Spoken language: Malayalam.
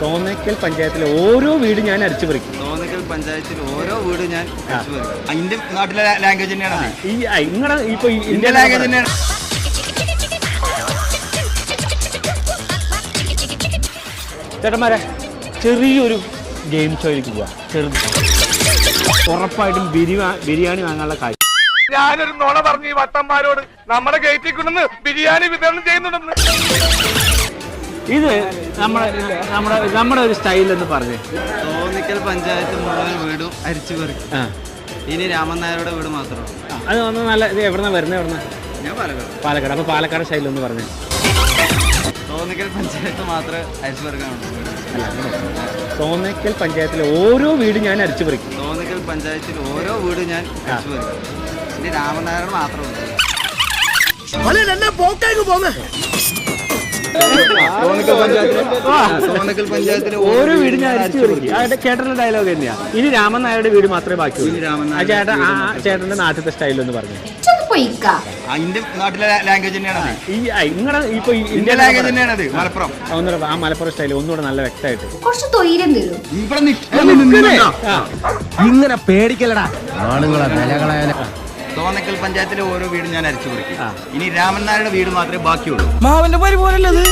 തോന്നക്കൽ പഞ്ചായത്തിലെ ഓരോ വീട് ഞാൻ അടിച്ചു പറിക്കും. തോന്നക്കൽ പഞ്ചായത്തിൽ ഓരോ വീട് ഞാൻ അടിച്ചു പറിക്കും. ഇന്ത്യൻ നാട്ടിലെ ലാംഗ്വേജ് തന്നെയാണ്. നിങ്ങളുടെ ഇപ്പൊ ഇന്ത്യൻ ലാംഗ്വേജ് തന്നെയാണ്. ചേട്ടന്മാരെ ചെറിയൊരു ഗെയിം ഷോയിലേക്ക് പോവാ. ചെറുത് ഉറപ്പായിട്ടും ബിരിയാണി വാങ്ങാനുള്ള കാര്യം. ഞാനൊരു നുണ പറഞ്ഞു ഈ വട്ടന്മാരോട്. നമ്മുടെ ഗേറ്റിൽ കൊണ്ടുവന്ന് ബിരിയാണി വിതരണം ചെയ്യുന്നുണ്ടെന്ന്. ഇത് നമ്മുടെ ഒരു സ്റ്റൈൽ എന്ന് പറഞ്ഞേ. തോന്നിക്കൽ പഞ്ചായത്ത് മുഴുവൻ വീടും അരിച്ചു പറിക്കും. ഇനി രാമൻ നായരുടെ വീട് മാത്രമാണ്. അത് ഒന്ന് നല്ല എവിടുന്ന വരുന്നത്? എവിടുന്ന? ഞാൻ പാലക്കാട്. അപ്പൊ പാലക്കാട് സ്റ്റൈൽ ഒന്ന് പറഞ്ഞേ. തോന്നിക്കൽ പഞ്ചായത്ത് മാത്രമേ അരിച്ചു പറിക്കാനുള്ളൂ. തോന്നക്കൽ പഞ്ചായത്തിലെ ഓരോ വീട് ഞാൻ അടിച്ചു പറിക്കും. തോന്നിക്കൽ പഞ്ചായത്തിൽ ഓരോ വീട് ഞാൻ അരിച്ചു പറിക്കും. ഇനി രാമൻ നായരുടെ മാത്രമുണ്ട്. തോന്നക്കൽ പഞ്ചായത്തിലെ ഓരോ വീട് ഞാൻ അടിച്ചു പറിക്കും. ചേട്ടന്റെ ഡയലോഗ് തന്നെയാ. ഇനി രാമൻ നായരുടെ വീട് മാത്രമേ ബാക്കിയുള്ളൂ. ചേട്ടന്റെ നാട്ടിലത്തെ സ്റ്റൈൽ ഒന്ന് പറഞ്ഞു. ഇന്ത്യൻ നാട്ടിലെ ലാംഗ്വേജ് തന്നെയാണ്. നിങ്ങളുടെ ഇപ്പൊ ഇന്ത്യൻ ലാംഗ്വേജ് തന്നെയാണ്. മലപ്പുറം. ആ മലപ്പുറം സ്റ്റൈൽ ഒന്നുകൂടെ നല്ല വ്യക്തമായിട്ട്. ഇങ്ങനെ പേടിക്കലടാ ആണുങ്ങളെ വിലകളായ. തോന്നക്കൽ പഞ്ചായത്തിലെ ഓരോ വീട് ഞാൻ അരിച്ചു പറിക്കും. ഇനി രാമൻ നായരുടെ വീട് മാത്രമേ ബാക്കിയുള്ളൂ. മാവന്റെ പരിപോലല്ലത്.